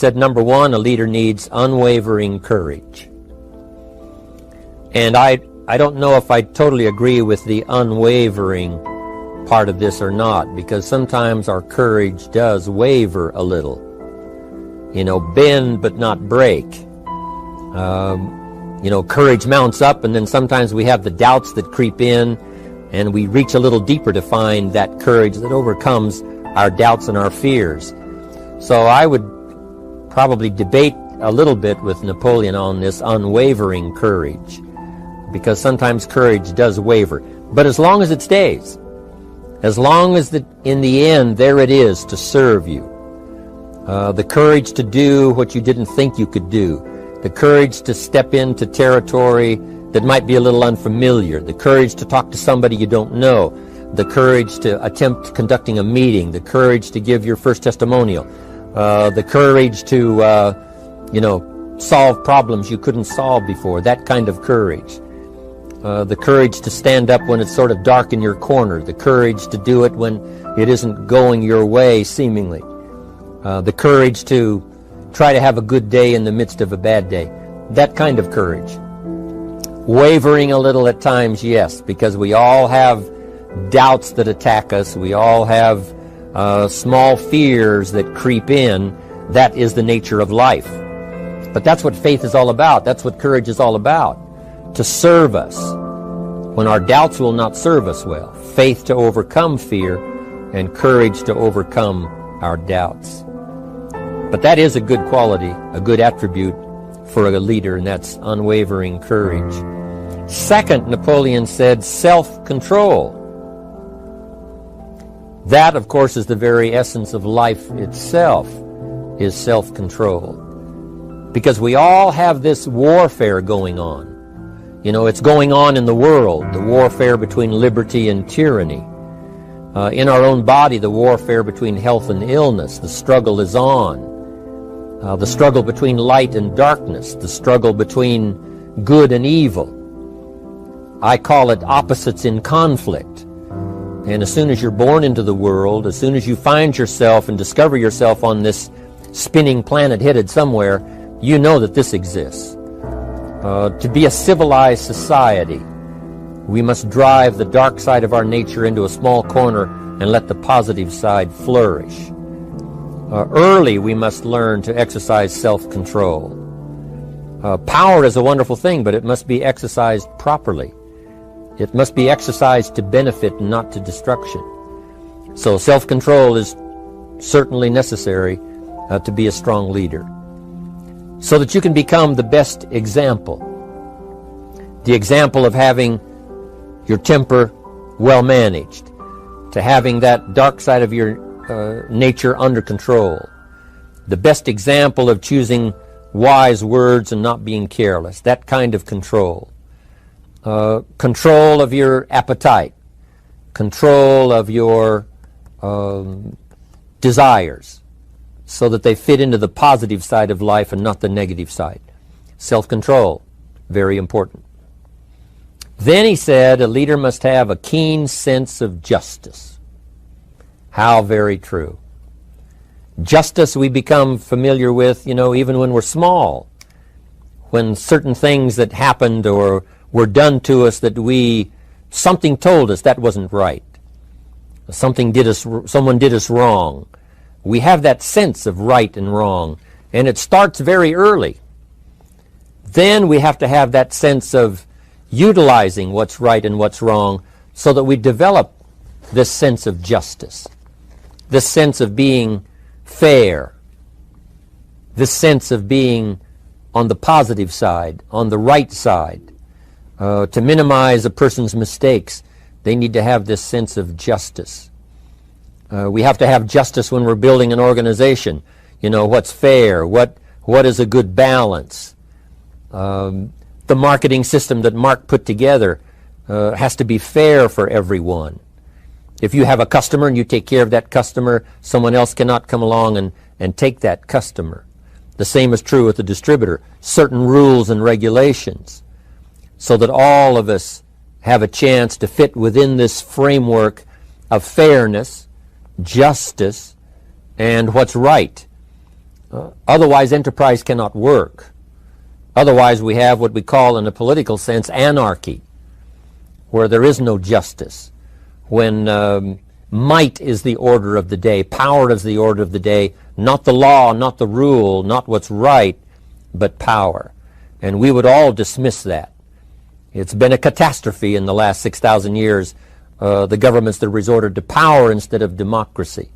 Said number one, a leader needs unwavering courage. And I don't know if I totally agree with the unwavering part of this or not, because sometimes our courage does waver a little. You know, bend but not break. You know, courage mounts up, and then sometimes we have the doubts that creep in, and we reach a little deeper to find that courage that overcomes our doubts and our fears. So I would probably debate a little bit with Napoleon on this unwavering courage, because sometimes courage does waver. But as long as it stays, as long as in the end there it is to serve you, the courage to do what you didn't think you could do, the courage to step into territory that might be a little unfamiliar, the courage to talk to somebody you don't know, the courage to attempt conducting a meeting, the courage to give your first testimonial, the courage to, solve problems you couldn't solve before, that kind of courage. The courage to stand up when it's sort of dark in your corner, the courage to do it when it isn't going your way, seemingly. The courage to try to have a good day in the midst of a bad day. That kind of courage. Wavering a little at times, yes, because we all have doubts that attack us. We all have small fears that creep in. That is the nature of life. But that's what faith is all about. That's what courage is all about. To serve us when our doubts will not serve us well. Faith to overcome fear, and courage to overcome our doubts. But that is a good quality, a good attribute for a leader, and that's unwavering courage. Second, Napoleon said self-control. That, of course, is the very essence of life itself, is self-control. Because we all have this warfare going on. You know, it's going on in the world, the warfare between liberty and tyranny. In our own body, the warfare between health and illness. The struggle is on. The struggle between light and darkness. The struggle between good and evil. I call it opposites in conflict. And as soon as you're born into the world, as soon as you find yourself and discover yourself on this spinning planet headed somewhere, you know that this exists. To be a civilized society, we must drive the dark side of our nature into a small corner and let the positive side flourish. Early, we must learn to exercise self-control. Power is a wonderful thing, but it must be exercised properly. It must be exercised to benefit and not to destruction. So self-control is certainly necessary to be a strong leader, so that you can become the best example. The example of having your temper well managed, to having that dark side of your nature under control. The best example of choosing wise words and not being careless, that kind of control. Control of your appetite, control of your desires, so that they fit into the positive side of life and not the negative side. Self-control, very important. Then he said a leader must have a keen sense of justice. How very true. Justice we become familiar with, even when we're small. When certain things that happened or were done to us that something told us that wasn't right. Someone did us wrong. We have that sense of right and wrong, and it starts very early. Then we have to have that sense of utilizing what's right and what's wrong so that we develop this sense of justice, this sense of being fair, this sense of being on the positive side, on the right side. To minimize a person's mistakes, they need to have this sense of justice. We have to have justice when we're building an organization. What's fair, what is a good balance. The marketing system that Mark put together has to be fair for everyone. If you have a customer and you take care of that customer, someone else cannot come along and take that customer. The same is true with the distributor. Certain rules and regulations, so that all of us have a chance to fit within this framework of fairness, justice, and what's right. Otherwise, enterprise cannot work. Otherwise, we have what we call, in a political sense, anarchy, where there is no justice, when might is the order of the day, power is the order of the day, not the law, not the rule, not what's right, but power. And we would all dismiss that. It's been a catastrophe in the last 6,000 years, the governments that resorted to power instead of democracy,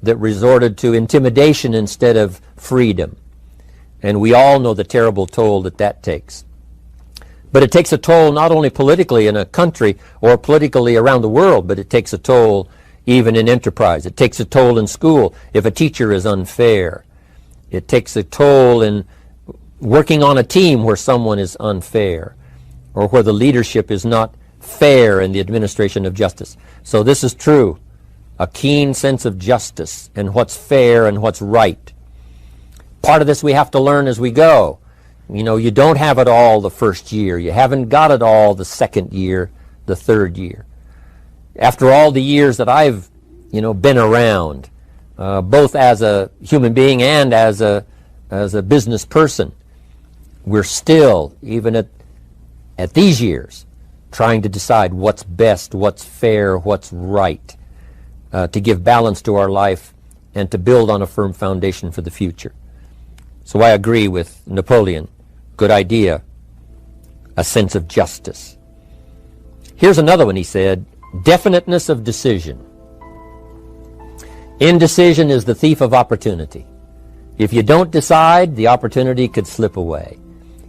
that resorted to intimidation instead of freedom. And we all know the terrible toll that that takes. But it takes a toll not only politically in a country or politically around the world, but it takes a toll even in enterprise. It takes a toll in school if a teacher is unfair. It takes a toll in working on a team where someone is unfair, or where the leadership is not fair in the administration of justice. So this is true. A keen sense of justice and what's fair and what's right. Part of this we have to learn as we go. You know, you don't have it all the first year. You haven't got it all the second year, the third year. After all the years that I've, been around, both as a human being and as a business person, we're still, even at these years, trying to decide what's best, what's fair, what's right, to give balance to our life and to build on a firm foundation for the future. So I agree with Napoleon. Good idea. A sense of justice. Here's another one, he said. Definiteness of decision. Indecision is the thief of opportunity. If you don't decide, the opportunity could slip away.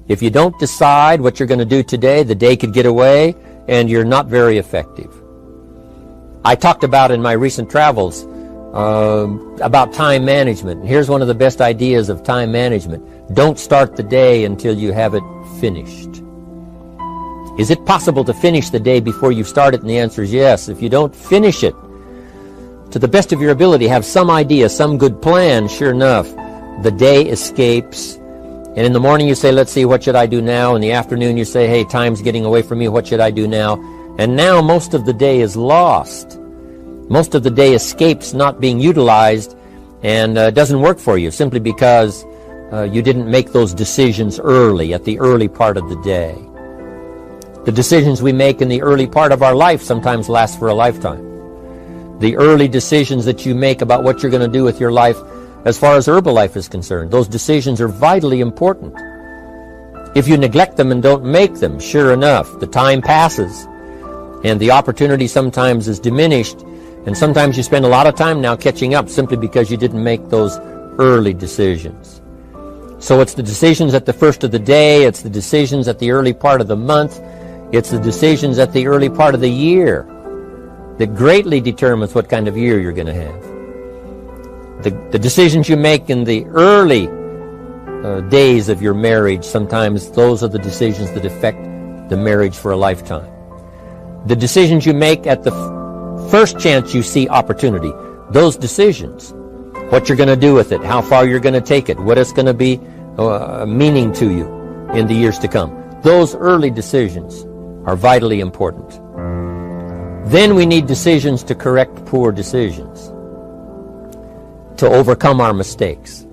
If you don't decide what you're going to do today, the day could get away and you're not very effective. I talked about in my recent travels about time management. Here's one of the best ideas of time management. Don't start the day until you have it finished. Is it possible to finish the day before you start it? And the answer is yes. If you don't finish it to the best of your ability, have some idea, some good plan, sure enough, the day escapes. And in the morning you say, let's see, what should I do now? In the afternoon you say, hey, time's getting away from me, what should I do now? And now most of the day is lost. Most of the day escapes not being utilized and doesn't work for you simply because you didn't make those decisions early, at the early part of the day. The decisions we make in the early part of our life sometimes last for a lifetime. The early decisions that you make about what you're going to do with your life as far as Herbalife is concerned, those decisions are vitally important. If you neglect them and don't make them, sure enough, the time passes and the opportunity sometimes is diminished, and sometimes you spend a lot of time now catching up simply because you didn't make those early decisions. So it's the decisions at the first of the day, it's the decisions at the early part of the month, it's the decisions at the early part of the year that greatly determines what kind of year you're going to have. The decisions you make in the early days of your marriage, sometimes those are the decisions that affect the marriage for a lifetime. The decisions you make at the first chance you see opportunity, those decisions, what you're going to do with it, how far you're going to take it, what it's going to be meaning to you in the years to come. Those early decisions are vitally important. Then we need decisions to correct poor decisions, to overcome our mistakes.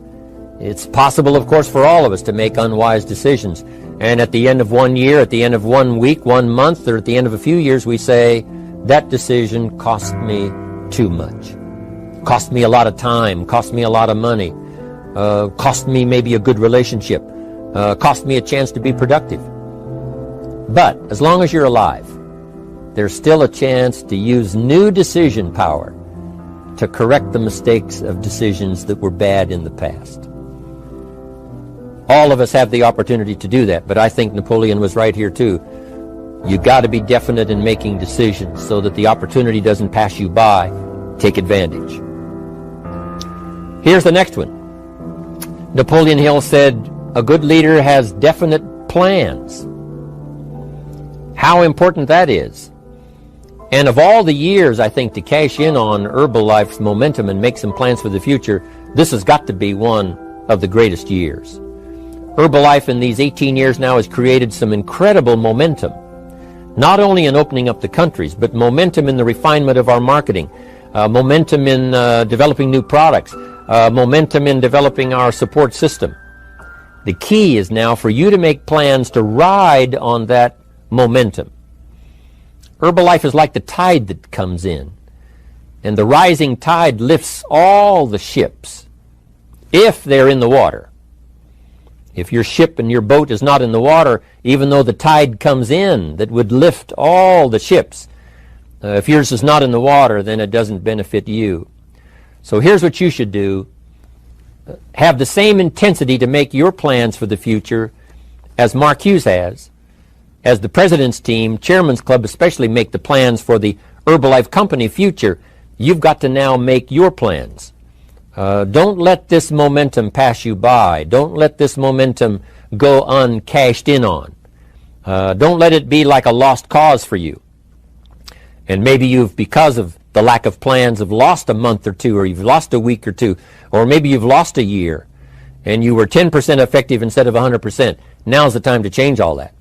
It's possible, of course, for all of us to make unwise decisions. And at the end of 1 year, at the end of 1 week, 1 month, or at the end of a few years, we say, that decision cost me too much. Cost me a lot of time, cost me a lot of money, cost me maybe a good relationship, cost me a chance to be productive. But as long as you're alive, there's still a chance to use new decision power to correct the mistakes of decisions that were bad in the past. All of us have the opportunity to do that, but I think Napoleon was right here too. You got to be definite in making decisions so that the opportunity doesn't pass you by. Take advantage. Here's the next one. Napoleon Hill said, a good leader has definite plans. How important that is. And of all the years, I think, to cash in on Herbalife's momentum and make some plans for the future, this has got to be one of the greatest years. Herbalife in these 18 years now has created some incredible momentum, not only in opening up the countries, but momentum in the refinement of our marketing, momentum in developing new products, momentum in developing our support system. The key is now for you to make plans to ride on that momentum. Herbalife is like the tide that comes in, and the rising tide lifts all the ships if they're in the water. If your ship and your boat is not in the water, even though the tide comes in that would lift all the ships, if yours is not in the water, then it doesn't benefit you. So here's what you should do. Have the same intensity to make your plans for the future as Mark Hughes has. As the President's Team, Chairman's Club especially, make the plans for the Herbalife Company future, you've got to now make your plans. Don't let this momentum pass you by. Don't let this momentum go uncashed in on. Don't let it be like a lost cause for you. And maybe you've, because of the lack of plans, have lost a month or two, or you've lost a week or two, or maybe you've lost a year, and you were 10% effective instead of 100%. Now's the time to change all that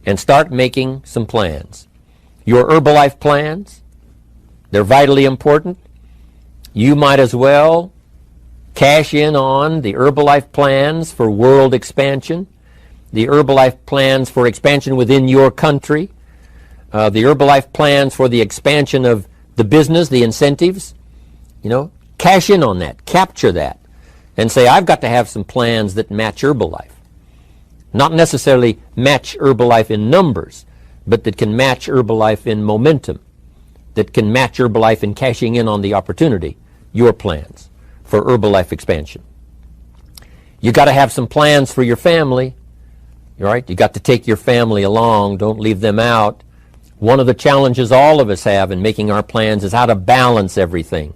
and start making some plans. Your Herbalife plans, they're vitally important. You might as well cash in on the Herbalife plans for world expansion, the Herbalife plans for expansion within your country, the Herbalife plans for the expansion of the business, the incentives. Cash in on that, capture that, and say, I've got to have some plans that match Herbalife. Not necessarily match Herbalife in numbers, but that can match Herbalife in momentum, that can match Herbalife in cashing in on the opportunity, your plans for Herbalife expansion. You got to have some plans for your family, right? You got to take your family along. Don't leave them out. One of the challenges all of us have in making our plans is how to balance everything,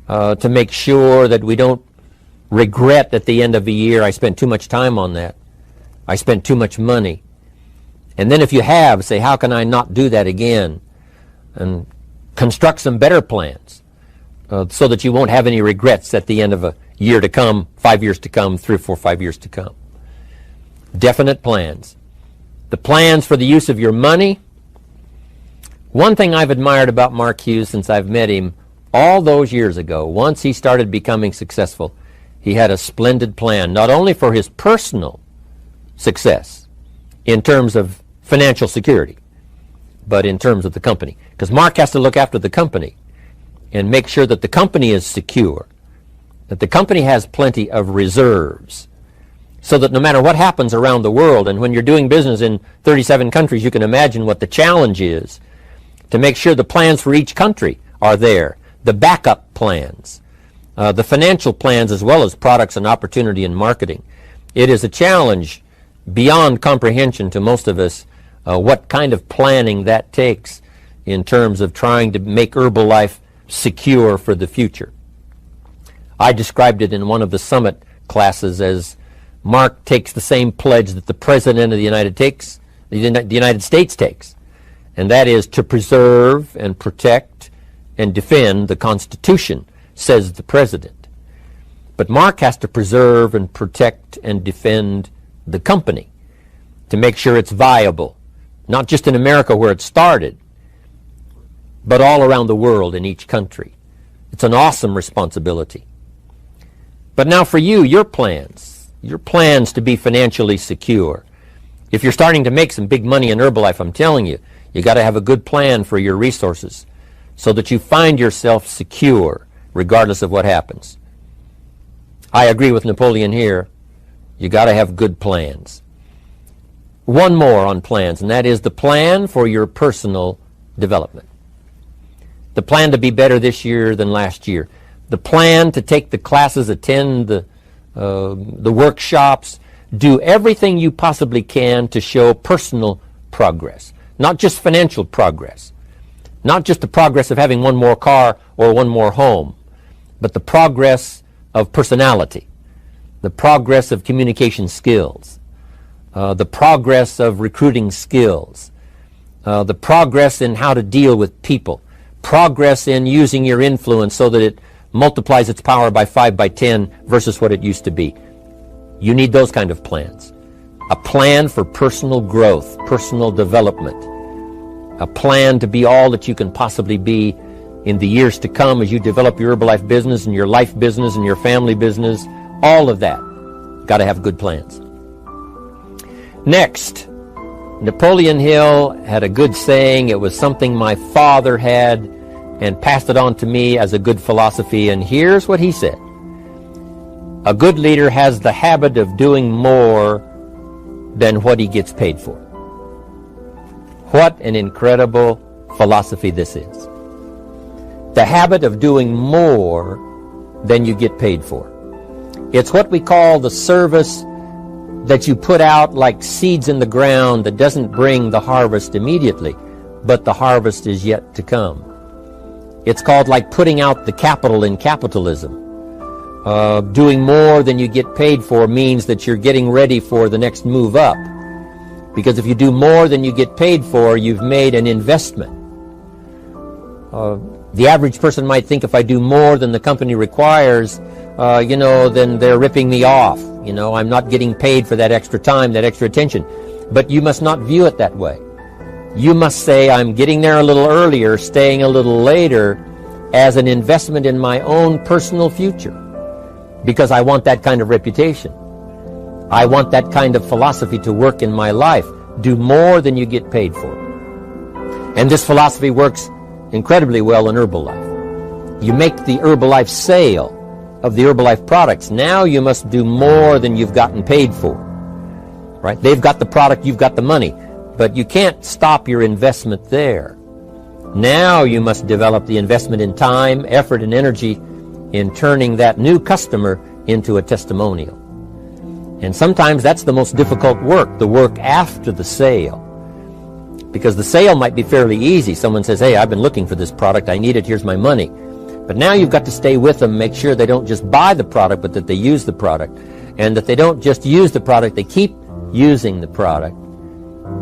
to make sure that we don't regret at the end of the year, I spent too much time on that. I spent too much money. And then if you have, say, how can I not do that again? And construct some better plans. So that you won't have any regrets at the end of a year to come, 5 years to come, 3 or 4, 5 years to come. Definite plans. The plans for the use of your money. One thing I've admired about Mark Hughes since I've met him all those years ago, once he started becoming successful, he had a splendid plan, not only for his personal success in terms of financial security, but in terms of the company. Because Mark has to look after the company and make sure that the company is secure, that the company has plenty of reserves, so that no matter what happens around the world, and when you're doing business in 37 countries, you can imagine what the challenge is to make sure the plans for each country are there, the backup plans, the financial plans, as well as products and opportunity and marketing. It is a challenge beyond comprehension to most of us what kind of planning that takes in terms of trying to make Herbalife secure for the future. I described it in one of the summit classes as Mark takes the same pledge that the President of the United States takes, and that is to preserve and protect and defend the Constitution, says the President. But Mark has to preserve and protect and defend the company to make sure it's viable, not just in America where it started, but all around the world in each country. It's an awesome responsibility. But now for you, your plans to be financially secure. If you're starting to make some big money in Herbalife, I'm telling you, you got to have a good plan for your resources so that you find yourself secure regardless of what happens. I agree with Napoleon here. You got to have good plans. One more on plans, and that is the plan for your personal development. The plan to be better this year than last year. The plan to take the classes, attend the workshops, do everything you possibly can to show personal progress, not just financial progress, not just the progress of having one more car or one more home, but the progress of personality, the progress of communication skills, the progress of recruiting skills, the progress in how to deal with people, progress in using your influence so that it multiplies its power by 5 by 10 versus what it used to be. You need those kind of plans. A plan for personal growth, personal development, a plan to be all that you can possibly be in the years to come as you develop your Herbalife business and your life business and your family business, all of that. Got to have good plans. Next, Napoleon Hill had a good saying. It was something my father had and passed it on to me as a good philosophy, and here's what he said. A good leader has the habit of doing more than what he gets paid for. What an incredible philosophy this is. The habit of doing more than you get paid for. It's what we call the service that you put out like seeds in the ground that doesn't bring the harvest immediately, but the harvest is yet to come. It's called like putting out the capital in capitalism. Doing more than you get paid for means that you're getting ready for the next move up. Because if you do more than you get paid for, you've made an investment. The average person might think if I do more than the company requires, then they're ripping me off. I'm not getting paid for that extra time, that extra attention. But you must not view it that way. You must say, I'm getting there a little earlier, staying a little later, as an investment in my own personal future. Because I want that kind of reputation. I want that kind of philosophy to work in my life. Do more than you get paid for. And this philosophy works incredibly well in Herbalife. You make the Herbalife sale of the Herbalife products. Now you must do more than you've gotten paid for. Right? They've got the product, you've got the money. But you can't stop your investment there. Now you must develop the investment in time, effort, and energy in turning that new customer into a testimonial. And sometimes that's the most difficult work, the work after the sale. Because the sale might be fairly easy. Someone says, hey, I've been looking for this product, I need it, here's my money. But now you've got to stay with them, make sure they don't just buy the product, but that they use the product. And that they don't just use the product, they keep using the product.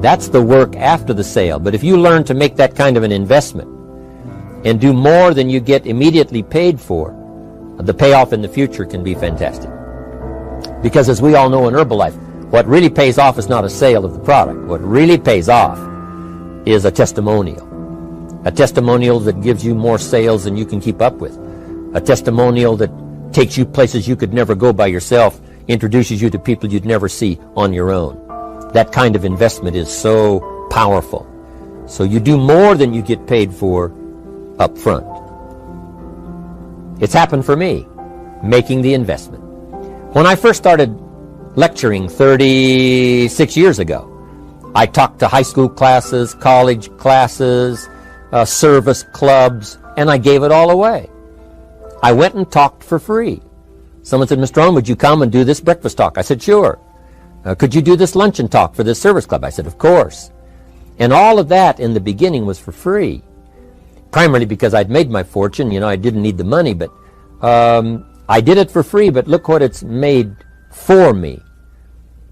That's the work after the sale. But if you learn to make that kind of an investment and do more than you get immediately paid for, the payoff in the future can be fantastic. Because as we all know in Herbalife, what really pays off is not a sale of the product. What really pays off is a testimonial. A testimonial that gives you more sales than you can keep up with. A testimonial that takes you places you could never go by yourself, introduces you to people you'd never see on your own. That kind of investment is so powerful. So you do more than you get paid for up front. It's happened for me, making the investment. When I first started lecturing 36 years ago, I talked to high school classes, college classes, service clubs, and I gave it all away. I went and talked for free. Someone said, Mr. Rohn, would you come and do this breakfast talk? I said, sure. Could you do this luncheon talk for this service club? I said, of course. And all of that in the beginning was for free. Primarily because I'd made my fortune. I didn't need the money, but I did it for free. But look what it's made for me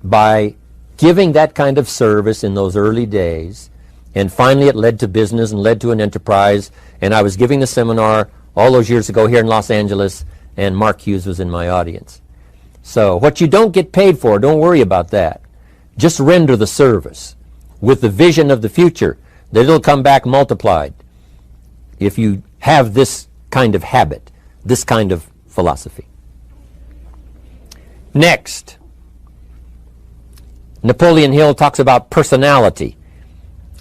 by giving that kind of service in those early days. And finally it led to business and led to an enterprise. And I was giving the seminar all those years ago here in Los Angeles, and Mark Hughes was in my audience. So what you don't get paid for, don't worry about that. Just render the service with the vision of the future that it'll come back multiplied if you have this kind of habit, this kind of philosophy. Next, Napoleon Hill talks about personality.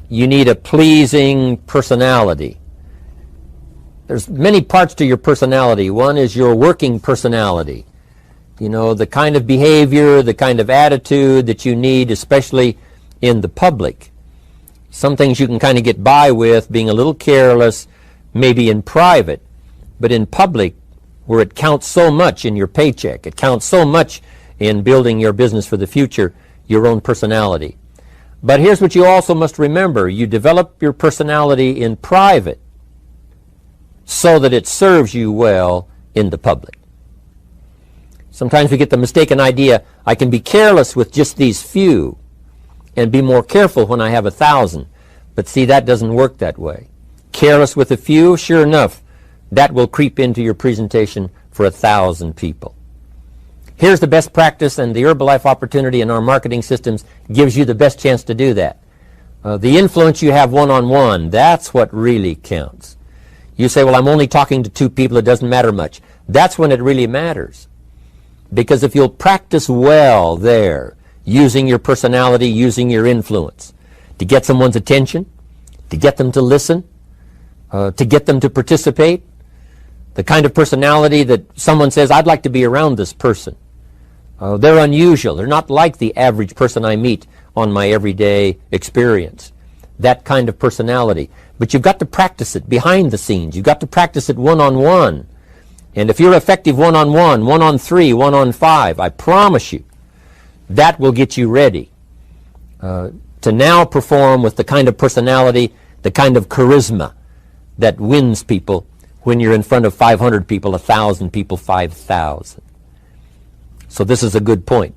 You need a pleasing personality. There's many parts to your personality. One is your working personality. The kind of behavior, the kind of attitude that you need, especially in the public. Some things you can kind of get by with, being a little careless, maybe in private, but in public, where it counts so much in your paycheck, it counts so much in building your business for the future, your own personality. But here's what you also must remember. You develop your personality in private so that it serves you well in the public. Sometimes we get the mistaken idea, I can be careless with just these few and be more careful when I have 1,000. But see, that doesn't work that way. Careless with a few, sure enough, that will creep into your presentation for 1,000 people. Here's the best practice, and the Herbalife opportunity in our marketing systems gives you the best chance to do that. The influence you have one-on-one, that's what really counts. You say, well, I'm only talking to 2 people, it doesn't matter much. That's when it really matters. Because if you'll practice well there, using your personality, using your influence, to get someone's attention, to get them to listen, to get them to participate, the kind of personality that someone says, I'd like to be around this person. They're unusual. They're not like the average person I meet on my everyday experience. That kind of personality. But you've got to practice it behind the scenes. You've got to practice it one-on-one. And if you're effective one-on-one, 1-on-3, 1-on-5, I promise you, that will get you ready to now perform with the kind of personality, the kind of charisma that wins people when you're in front of 500 people, 1,000 people, 5,000. So this is a good point,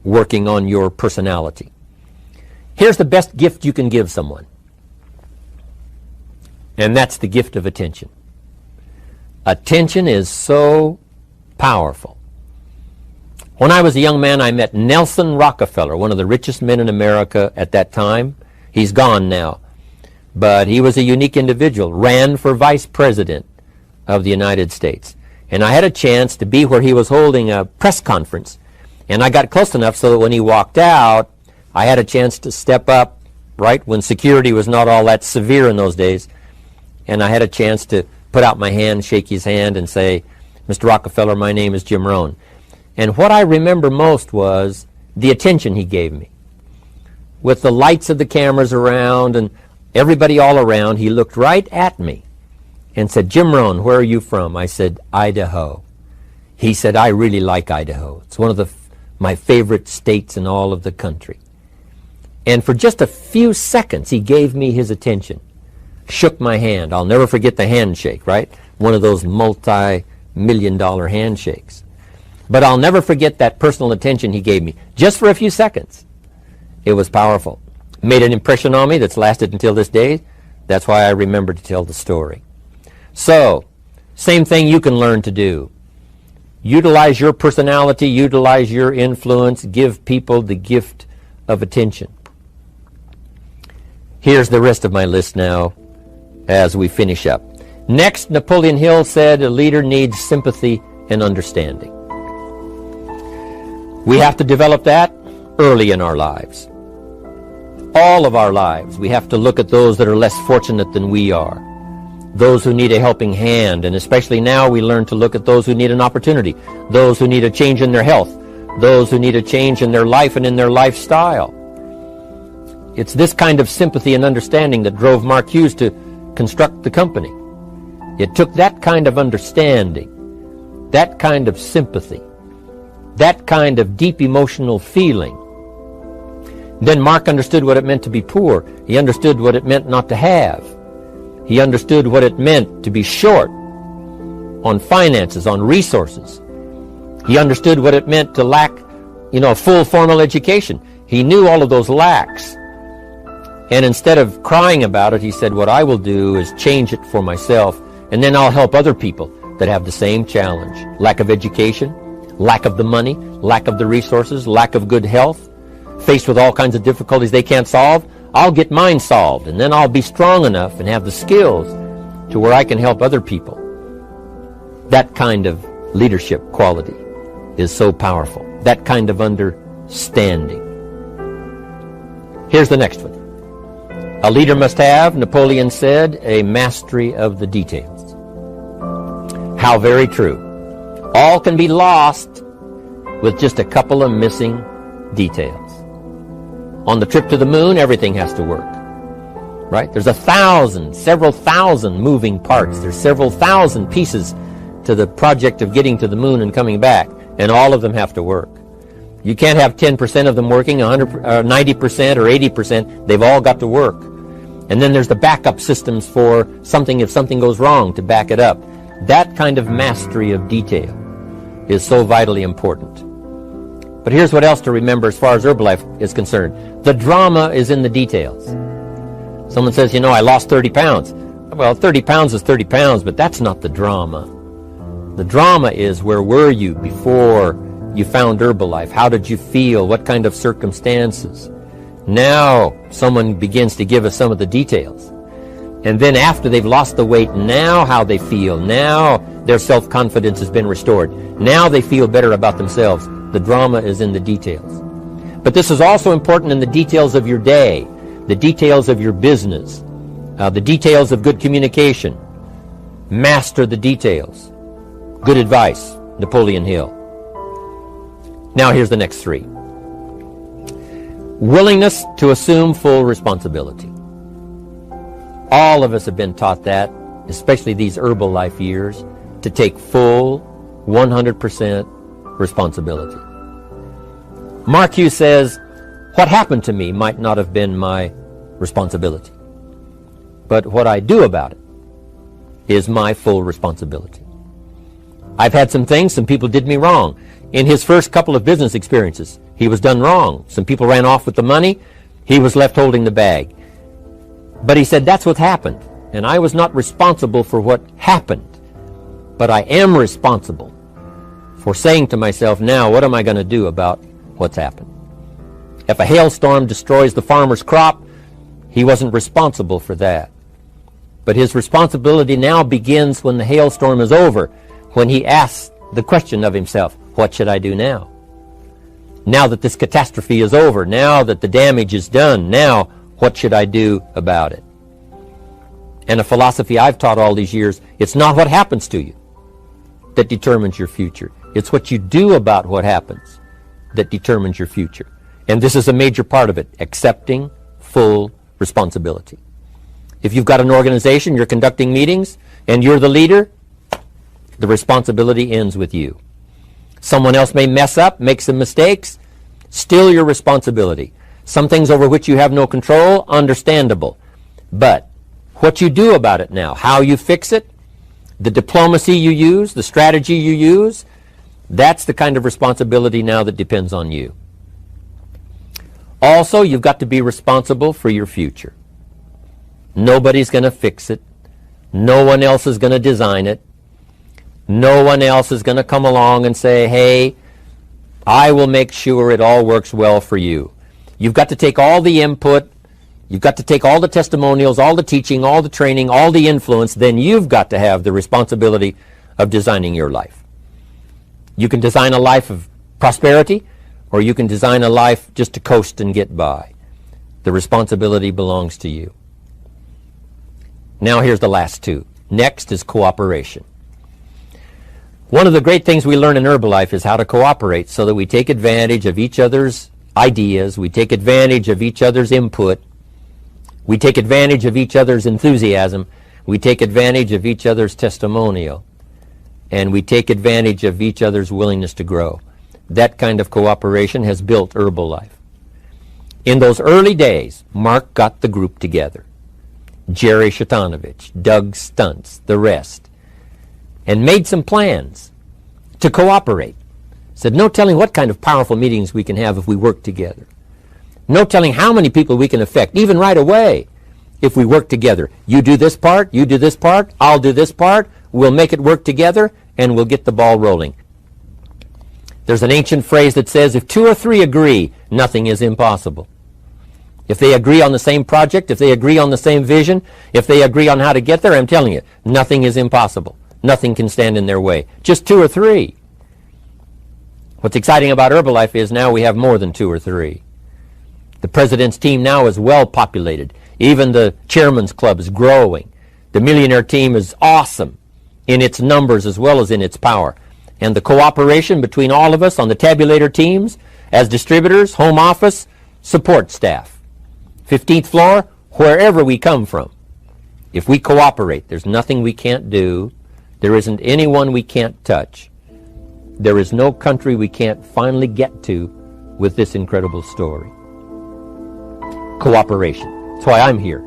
working on your personality. Here's the best gift you can give someone, and that's the gift of attention. Attention is so powerful. When I was a young man, I met Nelson Rockefeller, one of the richest men in America at that time. He's gone now, but he was a unique individual, ran for vice president of the United States. And I had a chance to be where he was holding a press conference. And I got close enough so that when he walked out, I had a chance to step up, right, when security was not all that severe in those days. And I had a chance to put out my hand, shake his hand, and say, Mr. Rockefeller, my name is Jim Rohn. And what I remember most was the attention he gave me. With the lights of the cameras around and everybody all around, he looked right at me and said, Jim Rohn, where are you from? I said, Idaho. He said, I really like Idaho. It's one of my favorite states in all of the country. And for just a few seconds, he gave me his attention, shook my hand. I'll never forget the handshake, right? One of those multi-million-dollar handshakes. But I'll never forget that personal attention he gave me, just for a few seconds. It was powerful. Made an impression on me that's lasted until this day. That's why I remember to tell the story. So, same thing you can learn to do. Utilize your personality, utilize your influence, give people the gift of attention. Here's the rest of my list now as we finish up. Next, Napoleon Hill said a leader needs sympathy and understanding. We have to develop that early in our lives. All of our lives, we have to look at those that are less fortunate than we are. Those who need a helping hand, and especially now we learn to look at those who need an opportunity, those who need a change in their health, those who need a change in their life and in their lifestyle. It's this kind of sympathy and understanding that drove Mark Hughes to construct the company. It took that kind of understanding, that kind of sympathy, that kind of deep emotional feeling. Then Mark understood what it meant to be poor. He understood what it meant not to have. He understood what it meant to be short on finances, on resources. He understood what it meant to lack, a full formal education. He knew all of those lacks. And instead of crying about it, he said, what I will do is change it for myself, and then I'll help other people that have the same challenge. Lack of education, lack of the money, lack of the resources, lack of good health, faced with all kinds of difficulties they can't solve. I'll get mine solved, and then I'll be strong enough and have the skills to where I can help other people. That kind of leadership quality is so powerful. That kind of understanding. Here's the next one. A leader must have, Napoleon said, a mastery of the details. How very true. All can be lost with just a couple of missing details. On the trip to the moon, everything has to work, right? There's several thousand moving parts. There's several thousand pieces to the project of getting to the moon and coming back, and all of them have to work. You can't have 10% of them working, 90% or 80%. They've all got to work. And then there's the backup systems for something if something goes wrong to back it up. That kind of mastery of detail is so vitally important. But here's what else to remember as far as Herbalife is concerned. The drama is in the details. Someone says, I lost 30 pounds. Well, 30 pounds is 30 pounds, but that's not the drama. The drama is, where were you before you found Herbalife? How did you feel? What kind of circumstances? Now someone begins to give us some of the details. And then after they've lost the weight, now how they feel, now their self-confidence has been restored. Now they feel better about themselves. The drama is in the details. But this is also important in the details of your day, the details of your business, the details of good communication. Master the details. Good advice, Napoleon Hill. Now here's the next three. Willingness to assume full responsibility. All of us have been taught that, especially these Herbalife years, to take full 100% responsibility. Mark Hughes says, what happened to me might not have been my responsibility, but what I do about it is my full responsibility. I've had some things, some people did me wrong. In his first couple of business experiences, he was done wrong. Some people ran off with the money. He was left holding the bag. But he said, that's what happened. And I was not responsible for what happened. But I am responsible for saying to myself, now, what am I going to do about what's happened? If a hailstorm destroys the farmer's crop, he wasn't responsible for that. But his responsibility now begins when the hailstorm is over, when he asks the question of himself, what should I do now? Now that this catastrophe is over, now that the damage is done, now what should I do about it? And a philosophy I've taught all these years, it's not what happens to you that determines your future. It's what you do about what happens that determines your future. And this is a major part of it, accepting full responsibility. If you've got an organization, you're conducting meetings, and you're the leader, the responsibility ends with you. Someone else may mess up, make some mistakes, still your responsibility. Some things over which you have no control, understandable. But what you do about it now, how you fix it, the diplomacy you use, the strategy you use, that's the kind of responsibility now that depends on you. Also, you've got to be responsible for your future. Nobody's going to fix it. No one else is going to design it. No one else is going to come along and say, hey, I will make sure it all works well for you. You've got to take all the input. You've got to take all the testimonials, all the teaching, all the training, all the influence. Then you've got to have the responsibility of designing your life. You can design a life of prosperity, or you can design a life just to coast and get by. The responsibility belongs to you. Now here's the last two. Next is cooperation. One of the great things we learn in Herbalife is how to cooperate so that we take advantage of each other's ideas, we take advantage of each other's input, we take advantage of each other's enthusiasm, we take advantage of each other's testimonial, and we take advantage of each other's willingness to grow. That kind of cooperation has built Herbalife. In those early days, Mark got the group together. Jerry Shatanovich, Doug Stuntz, the rest, and made some plans to cooperate. Said, no telling what kind of powerful meetings we can have if we work together. No telling how many people we can affect, even right away, if we work together. You do this part, you do this part, I'll do this part, we'll make it work together, and we'll get the ball rolling. There's an ancient phrase that says, if two or three agree, nothing is impossible. If they agree on the same project, if they agree on the same vision, if they agree on how to get there, I'm telling you, nothing is impossible. Nothing can stand in their way. Just two or three. What's exciting about Herbalife is now we have more than two or three. The president's team now is well populated. Even the chairman's club is growing. The millionaire team is awesome in its numbers as well as in its power. And the cooperation between all of us on the tabulator teams, as distributors, home office, support staff, 15th floor, wherever we come from. If we cooperate, there's nothing we can't do. There isn't anyone we can't touch. There is no country we can't finally get to with this incredible story. Cooperation. That's why I'm here,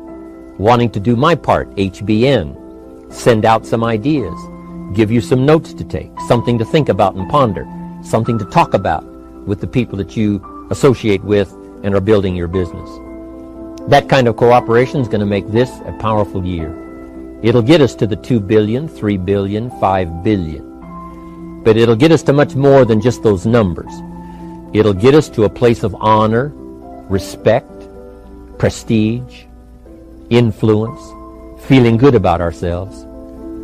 wanting to do my part, HBN, send out some ideas, give you some notes to take, something to think about and ponder, something to talk about with the people that you associate with and are building your business. That kind of cooperation is going to make this a powerful year. It'll get us to the 2 billion, 3 billion, 5 billion. But it'll get us to much more than just those numbers. It'll get us to a place of honor, respect, prestige, influence, feeling good about ourselves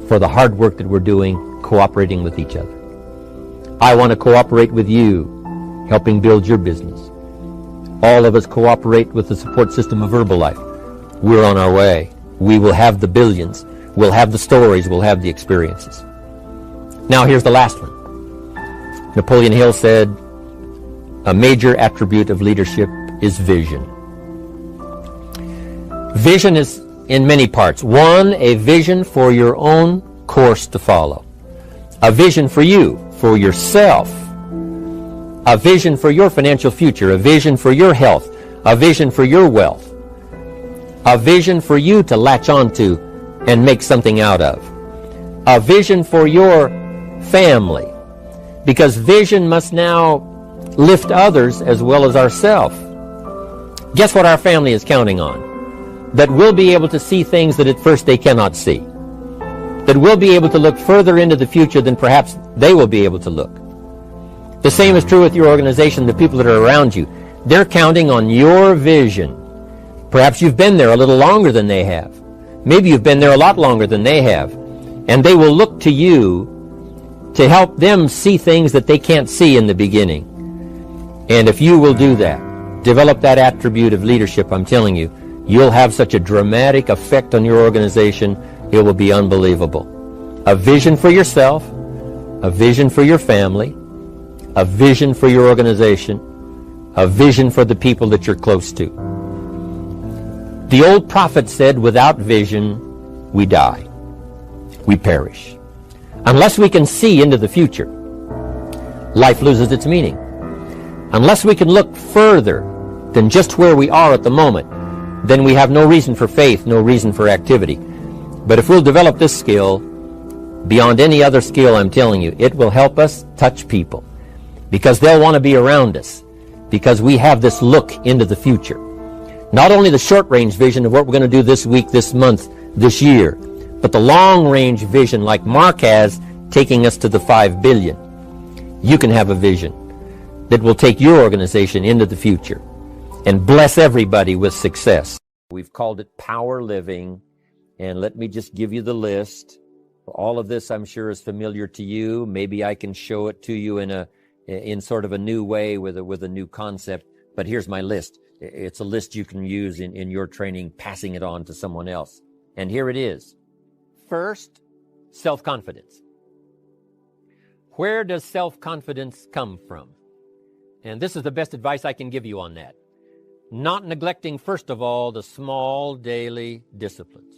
for the hard work that we're doing, cooperating with each other. I want to cooperate with you, helping build your business. All of us cooperate with the support system of Herbalife. We're on our way. We will have the billions. We'll have the stories. We'll have the experiences. Now here's the last one. Napoleon Hill said, a major attribute of leadership is vision. Vision is in many parts. One, a vision for your own course to follow. A vision for you, for yourself. A vision for your financial future. A vision for your health. A vision for your wealth. A vision for you to latch onto and make something out of. A vision for your family. Because vision must now lift others as well as ourselves. Guess what our family is counting on? That we'll be able to see things that at first they cannot see. That we'll be able to look further into the future than perhaps they will be able to look. The same is true with your organization, the people that are around you. They're counting on your vision. Perhaps you've been there a little longer than they have. Maybe you've been there a lot longer than they have. And they will look to you to help them see things that they can't see in the beginning. And if you will do that, develop that attribute of leadership, I'm telling you, you'll have such a dramatic effect on your organization, it will be unbelievable. A vision for yourself, a vision for your family, a vision for your organization, a vision for the people that you're close to. The old prophet said, without vision, we die. We perish. Unless we can see into the future, life loses its meaning. Unless we can look further than just where we are at the moment, then we have no reason for faith, no reason for activity. But if we'll develop this skill, beyond any other skill, I'm telling you, it will help us touch people. Because they'll want to be around us. Because we have this look into the future. Not only the short-range vision of what we're going to do this week, this month, this year, but the long-range vision like Mark has, taking us to the 5 billion. You can have a vision that will take your organization into the future and bless everybody with success. We've called it Power Living, and let me just give you the list. All of this, I'm sure, is familiar to you. Maybe I can show it to you in sort of a new way with a new concept, but here's my list. It's a list you can use in your training, passing it on to someone else. And here it is. First, self-confidence. Where does self-confidence come from? And this is the best advice I can give you on that. Not neglecting, first of all, the small daily disciplines.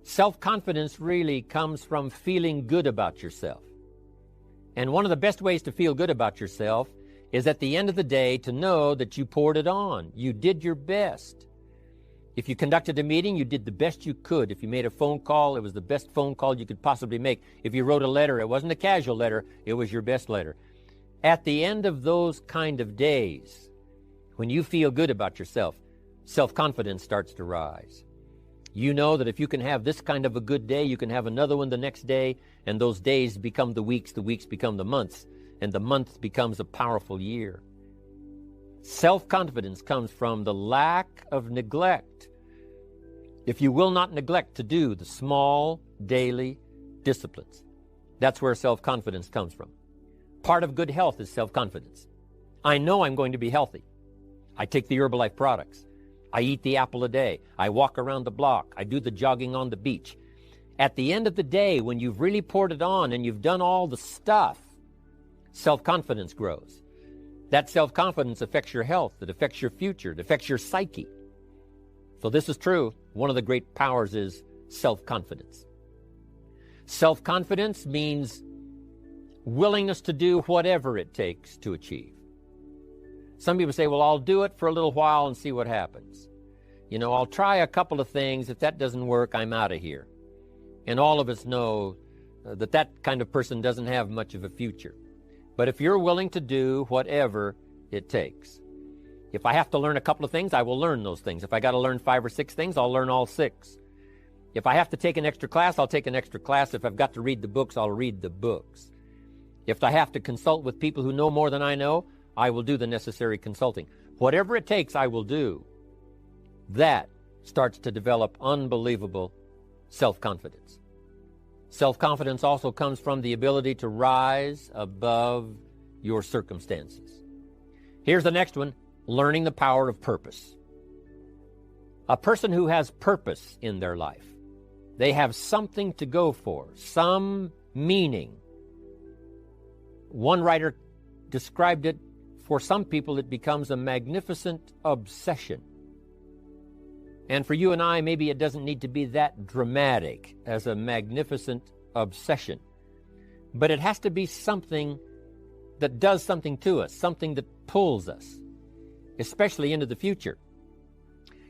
Self-confidence really comes from feeling good about yourself. And one of the best ways to feel good about yourself is at the end of the day to know that you poured it on. You did your best. If you conducted a meeting, you did the best you could. If you made a phone call, it was the best phone call you could possibly make. If you wrote a letter, it wasn't a casual letter, it was your best letter. At the end of those kind of days, when you feel good about yourself, self-confidence starts to rise. You know that if you can have this kind of a good day, you can have another one the next day, and those days become the weeks become the months, and the month becomes a powerful year. Self-confidence comes from the lack of neglect. If you will not neglect to do the small daily disciplines, that's where self-confidence comes from. Part of good health is self-confidence. I know I'm going to be healthy. I take the Herbalife products. I eat the apple a day. I walk around the block. I do the jogging on the beach. At the end of the day, when you've really poured it on and you've done all the stuff, self-confidence grows. That self-confidence affects your health. It affects your future. It affects your psyche. So this is true. One of the great powers is self-confidence. Self-confidence means willingness to do whatever it takes to achieve. Some people say, well, I'll do it for a little while and see what happens. You know, I'll try a couple of things. If that doesn't work, I'm out of here. And all of us know that kind of person doesn't have much of a future. But if you're willing to do whatever it takes. If I have to learn a couple of things, I will learn those things. If I got to learn 5 or 6 things, I'll learn all 6. If I have to take an extra class, I'll take an extra class. If I've got to read the books, I'll read the books. If I have to consult with people who know more than I know, I will do the necessary consulting. Whatever it takes, I will do. That starts to develop unbelievable self-confidence. Self-confidence also comes from the ability to rise above your circumstances. Here's the next one, learning the power of purpose. A person who has purpose in their life, they have something to go for, some meaning. One writer described it, for some people it becomes a magnificent obsession. And for you and I, maybe it doesn't need to be that dramatic as a magnificent obsession. But it has to be something that does something to us, something that pulls us, especially into the future.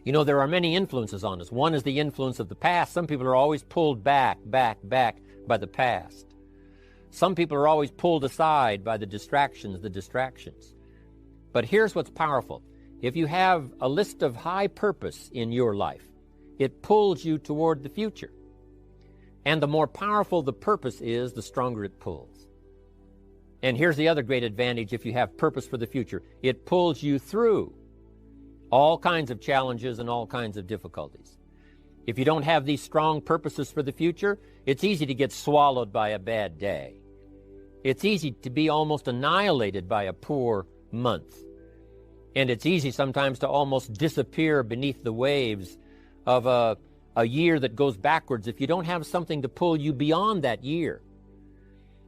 You know, there are many influences on us. One is the influence of the past. Some people are always pulled back by the past. Some people are always pulled aside by the distractions. But here's what's powerful. If you have a list of high purpose in your life, it pulls you toward the future. And the more powerful the purpose is, the stronger it pulls. And here's the other great advantage if you have purpose for the future. It pulls you through all kinds of challenges and all kinds of difficulties. If you don't have these strong purposes for the future, it's easy to get swallowed by a bad day. It's easy to be almost annihilated by a poor month. And it's easy sometimes to almost disappear beneath the waves of a year that goes backwards if you don't have something to pull you beyond that year.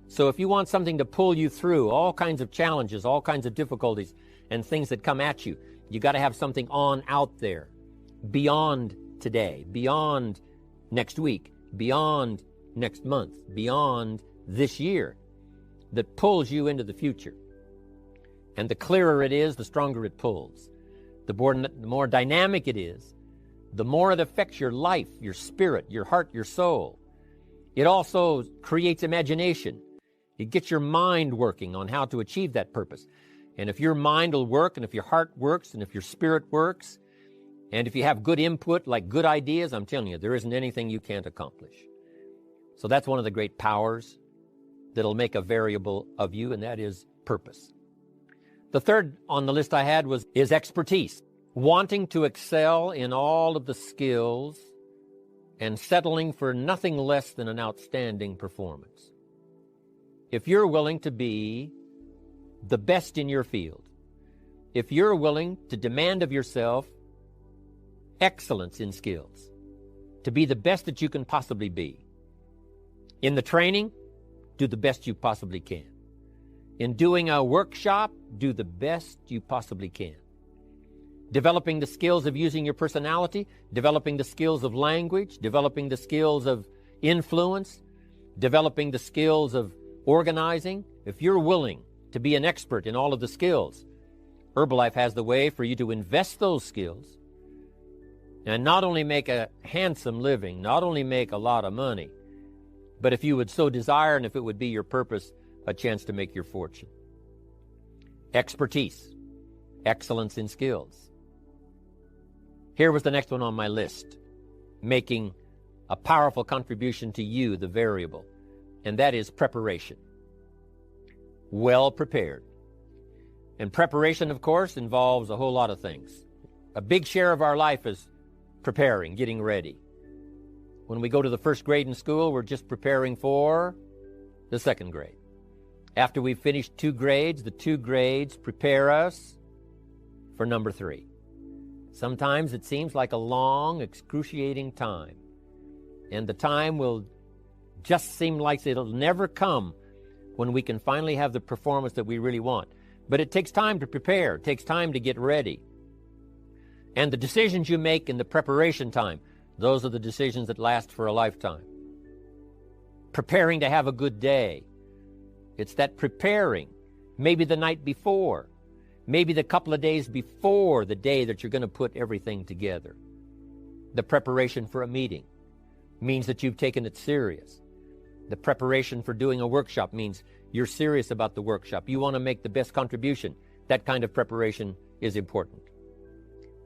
So if you want something to pull you through all kinds of challenges, all kinds of difficulties and things that come at you, you got to have something on out there beyond today, beyond next week, beyond next month, beyond this year that pulls you into the future. And the clearer it is, the stronger it pulls. The more dynamic it is, the more it affects your life, your spirit, your heart, your soul. It also creates imagination. It gets your mind working on how to achieve that purpose. And if your mind will work, and if your heart works, and if your spirit works, and if you have good input, like good ideas, I'm telling you, there isn't anything you can't accomplish. So that's one of the great powers that'll make a variable of you, and that is purpose. The third on the list I had is expertise. Wanting to excel in all of the skills and settling for nothing less than an outstanding performance. If you're willing to be the best in your field, if you're willing to demand of yourself excellence in skills, to be the best that you can possibly be. In the training, do the best you possibly can. In doing a workshop, do the best you possibly can. Developing the skills of using your personality, developing the skills of language, developing the skills of influence, developing the skills of organizing. If you're willing to be an expert in all of the skills, Herbalife has the way for you to invest those skills and not only make a handsome living, not only make a lot of money, but if you would so desire and if it would be your purpose, a chance to make your fortune. Expertise, excellence in skills. Here was the next one on my list, making a powerful contribution to you, the variable, and that is preparation. Well prepared. And preparation, of course, involves a whole lot of things. A big share of our life is preparing, getting ready. When we go to the first grade in school, we're just preparing for the second grade. After we've finished 2 grades, the 2 grades prepare us for number 3. Sometimes it seems like a long, excruciating time. And the time will just seem like it'll never come when we can finally have the performance that we really want. But it takes time to prepare. It takes time to get ready. And the decisions you make in the preparation time, those are the decisions that last for a lifetime. Preparing to have a good day. It's that preparing, maybe the night before, maybe the couple of days before the day that you're going to put everything together. The preparation for a meeting means that you've taken it serious. The preparation for doing a workshop means you're serious about the workshop. You want to make the best contribution. That kind of preparation is important.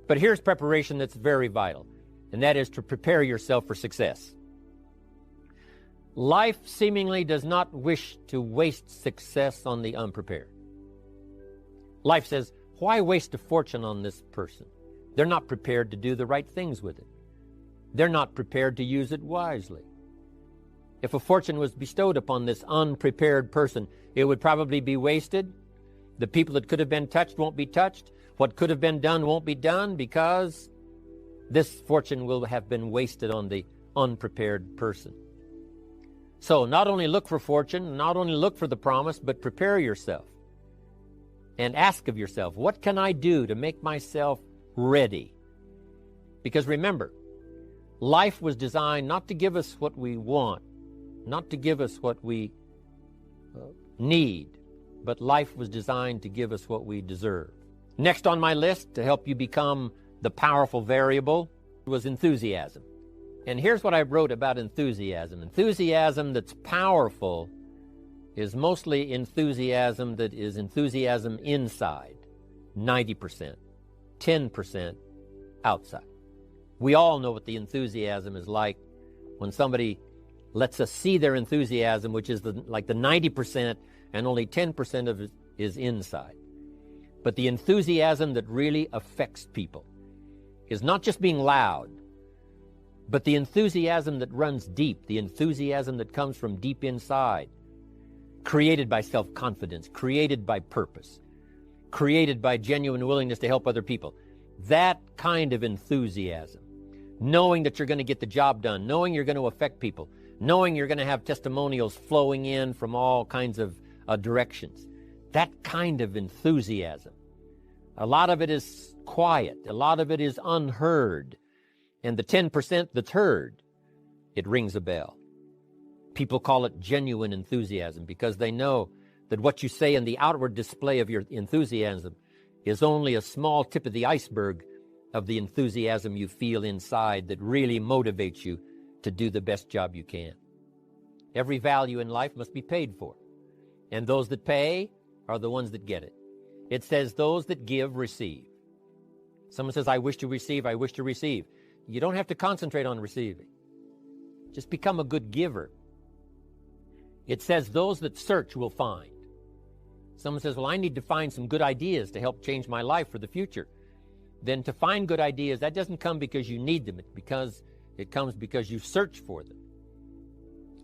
But here's preparation that's very vital, and that is to prepare yourself for success. Life seemingly does not wish to waste success on the unprepared. Life says, why waste a fortune on this person? They're not prepared to do the right things with it. They're not prepared to use it wisely. If a fortune was bestowed upon this unprepared person, it would probably be wasted. The people that could have been touched won't be touched. What could have been done won't be done because this fortune will have been wasted on the unprepared person. So not only look for fortune, not only look for the promise, but prepare yourself and ask of yourself, what can I do to make myself ready? Because remember, life was designed not to give us what we want, not to give us what we need, but life was designed to give us what we deserve. Next on my list to help you become the powerful variable was enthusiasm. And here's what I wrote about enthusiasm. Enthusiasm that's powerful is mostly enthusiasm that is enthusiasm inside, 90%, 10% outside. We all know what the enthusiasm is like when somebody lets us see their enthusiasm, which is like the 90%, and only 10% of it is inside. But the enthusiasm that really affects people is not just being loud, but the enthusiasm that runs deep, the enthusiasm that comes from deep inside, created by self-confidence, created by purpose, created by genuine willingness to help other people. That kind of enthusiasm, knowing that you're going to get the job done, knowing you're going to affect people, knowing you're going to have testimonials flowing in from all kinds of directions. That kind of enthusiasm. A lot of it is quiet. A lot of it is unheard. And the 10% that's heard, it rings a bell. People call it genuine enthusiasm because they know that what you say in the outward display of your enthusiasm is only a small tip of the iceberg of the enthusiasm you feel inside that really motivates you to do the best job you can. Every value in life must be paid for. And those that pay are the ones that get it. It says those that give, receive. Someone says, I wish to receive, I wish to receive. You don't have to concentrate on receiving. Just become a good giver. It says those that search will find. Someone says, well, I need to find some good ideas to help change my life for the future. Then to find good ideas, that doesn't come because you need them. It comes because you search for them.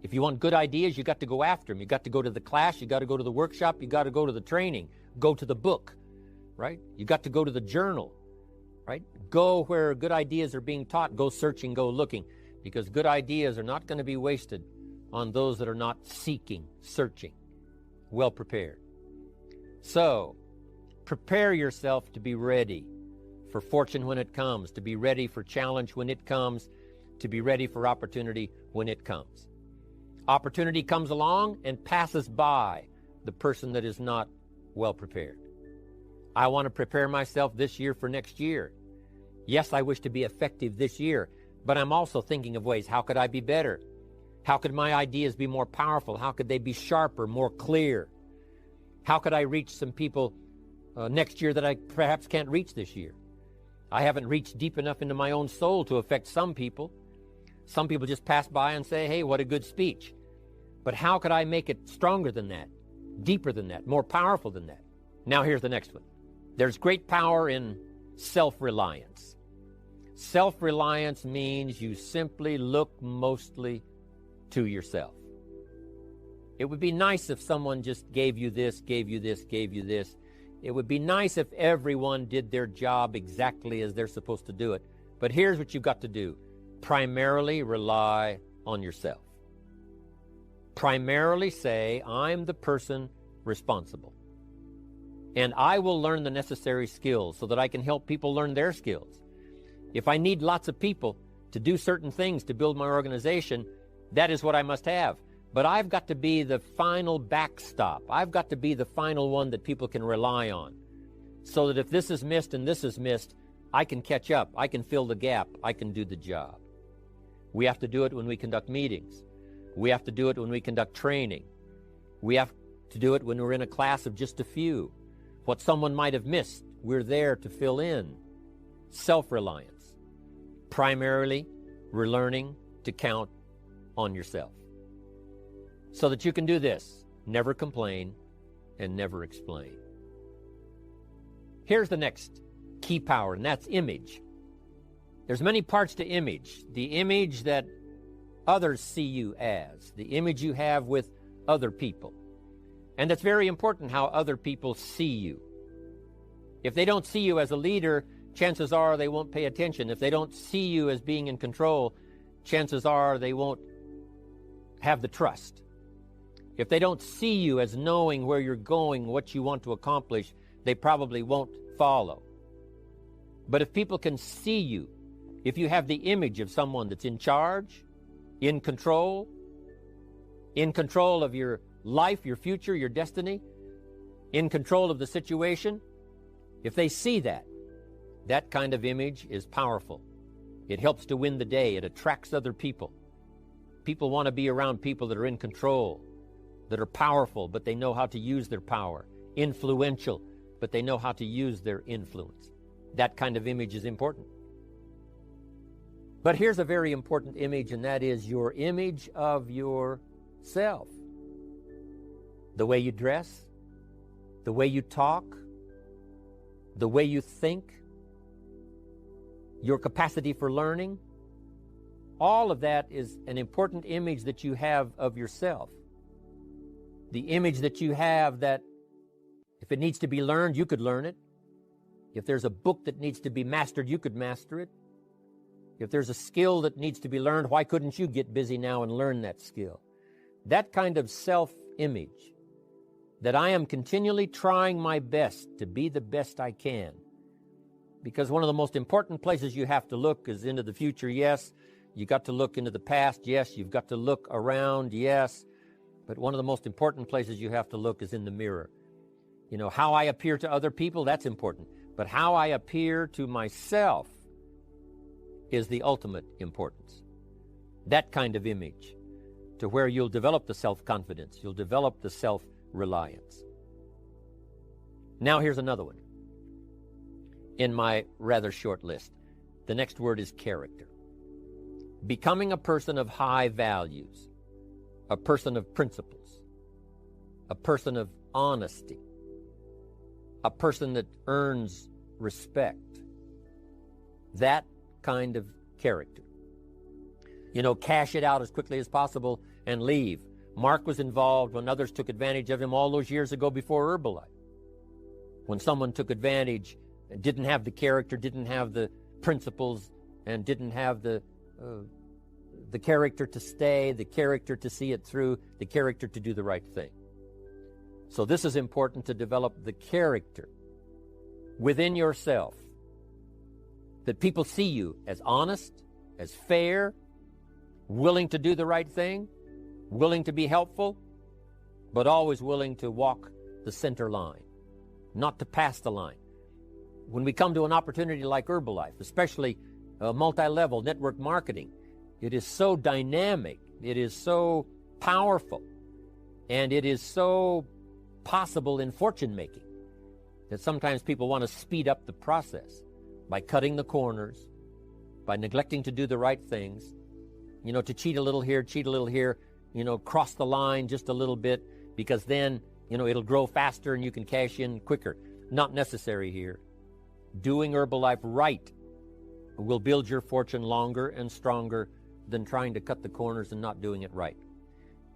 If you want good ideas, you got to go after them. You got to go to the class, you got to go to the workshop, you got to go to the training, go to the book, right? You got to go to the journal, right? Go where good ideas are being taught, go searching, go looking, because good ideas are not going to be wasted on those that are not seeking, searching, well prepared. So, prepare yourself to be ready for fortune when it comes, to be ready for challenge when it comes, to be ready for opportunity when it comes. Opportunity comes along and passes by the person that is not well prepared. I want to prepare myself this year for next year. Yes, I wish to be effective this year, but I'm also thinking of ways, how could I be better? How could my ideas be more powerful? How could they be sharper, more clear? How could I reach some people next year that I perhaps can't reach this year? I haven't reached deep enough into my own soul to affect some people. Some people just pass by and say, hey, what a good speech. But how could I make it stronger than that, deeper than that, more powerful than that? Now here's the next one. There's great power in self-reliance. Self-reliance means you simply look mostly to yourself. It would be nice if someone just gave you this, gave you this, gave you this. It would be nice if everyone did their job exactly as they're supposed to do it. But here's what you've got to do. Primarily rely on yourself. Primarily say, I'm the person responsible. And I will learn the necessary skills so that I can help people learn their skills. If I need lots of people to do certain things to build my organization, that is what I must have. But I've got to be the final backstop. I've got to be the final one that people can rely on. So that if this is missed and this is missed, I can catch up. I can fill the gap. I can do the job. We have to do it when we conduct meetings. We have to do it when we conduct training. We have to do it when we're in a class of just a few. What someone might have missed, we're there to fill in. Self-reliance. Primarily, we're learning to count on yourself. So that you can do this, never complain and never explain. Here's the next key power, and that's image. There's many parts to image. The image that others see you as, the image you have with other people. And it's very important how other people see you. If they don't see you as a leader, chances are they won't pay attention. If they don't see you as being in control, chances are they won't have the trust. If they don't see you as knowing where you're going, what you want to accomplish, they probably won't follow. But if people can see you, if you have the image of someone that's in charge, in control of your life, your future, your destiny, in control of the situation, if they see that, that kind of image is powerful. It helps to win the day. It attracts other people. People want to be around people that are in control, that are powerful, but they know how to use their power, influential, but they know how to use their influence. That kind of image is important. But here's a very important image, and that is your image of yourself. The way you dress, the way you talk, the way you think, your capacity for learning, all of that is an important image that you have of yourself. The image that you have that if it needs to be learned, you could learn it. If there's a book that needs to be mastered, you could master it. If there's a skill that needs to be learned, why couldn't you get busy now and learn that skill? That kind of self-image, that I am continually trying my best to be the best I can. Because one of the most important places you have to look is into the future, yes. You got to look into the past, yes. You've got to look around, yes. But one of the most important places you have to look is in the mirror. You know, how I appear to other people, that's important. But how I appear to myself is the ultimate importance. That kind of image, to where you'll develop the self-confidence, you'll develop the self-reliance. Now here's another one in my rather short list. The next word is character. Becoming a person of high values, a person of principles, a person of honesty, a person that earns respect. That kind of character. You know, cash it out as quickly as possible and leave. Mark was involved when others took advantage of him all those years ago before Herbalife. When someone took advantage and didn't have the character, didn't have the principles, and didn't have the character to stay, the character to see it through, the character to do the right thing. So this is important, to develop the character within yourself, that people see you as honest, as fair, willing to do the right thing, willing to be helpful, but always willing to walk the center line, not to pass the line. When we come to an opportunity like Herbalife, especially multi-level network marketing, it is so dynamic, it is so powerful, and it is so possible in fortune making that sometimes people want to speed up the process by cutting the corners, by neglecting to do the right things, you know, to cheat a little here, you know, cross the line just a little bit, because then, you know, it'll grow faster and you can cash in quicker. Not necessary here. Doing Herbalife right will build your fortune longer and stronger than trying to cut the corners and not doing it right.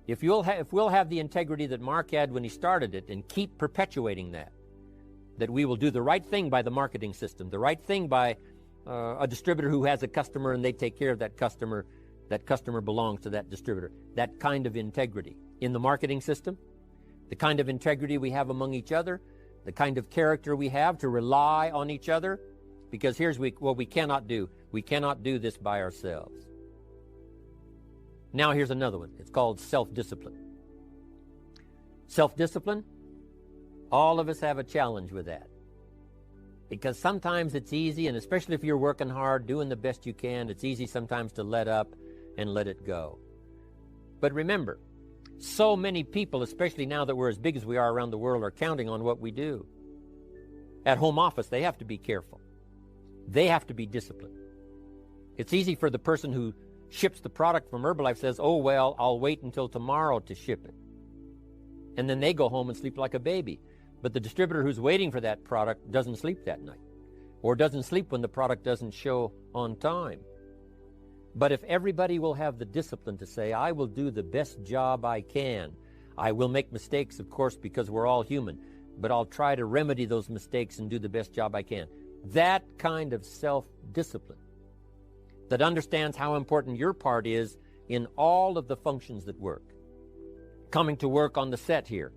If we'll have the integrity that Mark had when he started it and keep perpetuating that we will do the right thing by the marketing system, the right thing by a distributor who has a customer and they take care of that customer belongs to that distributor. That kind of integrity in the marketing system, the kind of integrity we have among each other, the kind of character we have to rely on each other, because here's what we cannot do. We cannot do this by ourselves. Now here's another one. It's called self-discipline. Self-discipline, all of us have a challenge with that. Because sometimes it's easy, and especially if you're working hard, doing the best you can, it's easy sometimes to let up and let it go. But remember, so many people, especially now that we're as big as we are around the world, are counting on what we do. At home office, they have to be careful. They have to be disciplined. It's easy for the person who ships the product from Herbalife says, oh, well, I'll wait until tomorrow to ship it. And then they go home and sleep like a baby. But the distributor who's waiting for that product doesn't sleep that night. or doesn't sleep when the product doesn't show on time. But if everybody will have the discipline to say, I will do the best job I can. I will make mistakes, of course, because we're all human, but I'll try to remedy those mistakes and do the best job I can. That kind of self-discipline that understands how important your part is in all of the functions that work. Coming to work on the set here,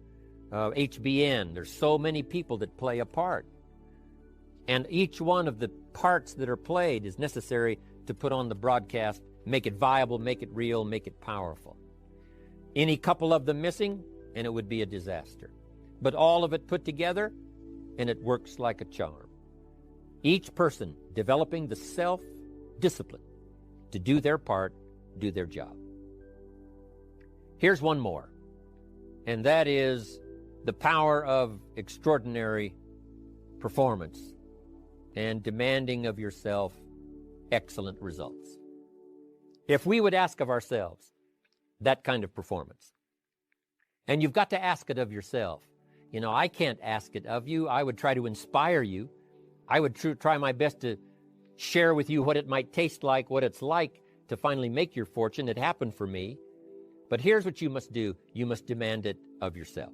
HBN, there's so many people that play a part. And each one of the parts that are played is necessary to put on the broadcast, make it viable, make it real, make it powerful. Any couple of them missing, and it would be a disaster. But all of it put together, and it works like a charm. Each person developing the self-discipline to do their part, do their job. Here's one more, and that is the power of extraordinary performance and demanding of yourself excellent results. If we would ask of ourselves that kind of performance, and you've got to ask it of yourself. You know, I can't ask it of you. I would try to inspire you. I would try my best to share with you what it might taste like, what it's like to finally make your fortune. It happened for me. But here's what you must do. You must demand it of yourself.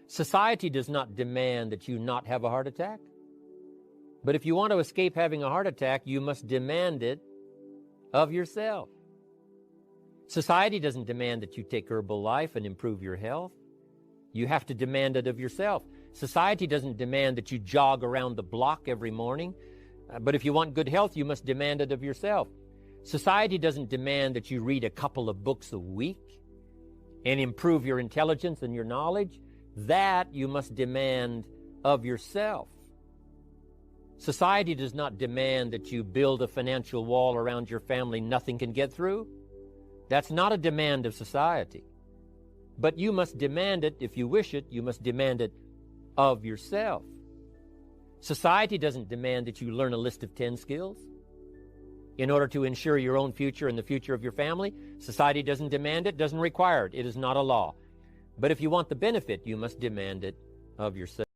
Society does not demand that you not have a heart attack. But if you want to escape having a heart attack, you must demand it of yourself. Society doesn't demand that you take Herbalife and improve your health. You have to demand it of yourself. Society doesn't demand that you jog around the block every morning. But if you want good health, you must demand it of yourself. Society doesn't demand that you read a couple of books a week and improve your intelligence and your knowledge. That you must demand of yourself. Society does not demand that you build a financial wall around your family nothing can get through. That's not a demand of society. But you must demand it, if you wish it, you must demand it of yourself. Society doesn't demand that you learn a list of 10 skills in order to ensure your own future and the future of your family. Society doesn't demand it, doesn't require it. It is not a law. But if you want the benefit, you must demand it of yourself.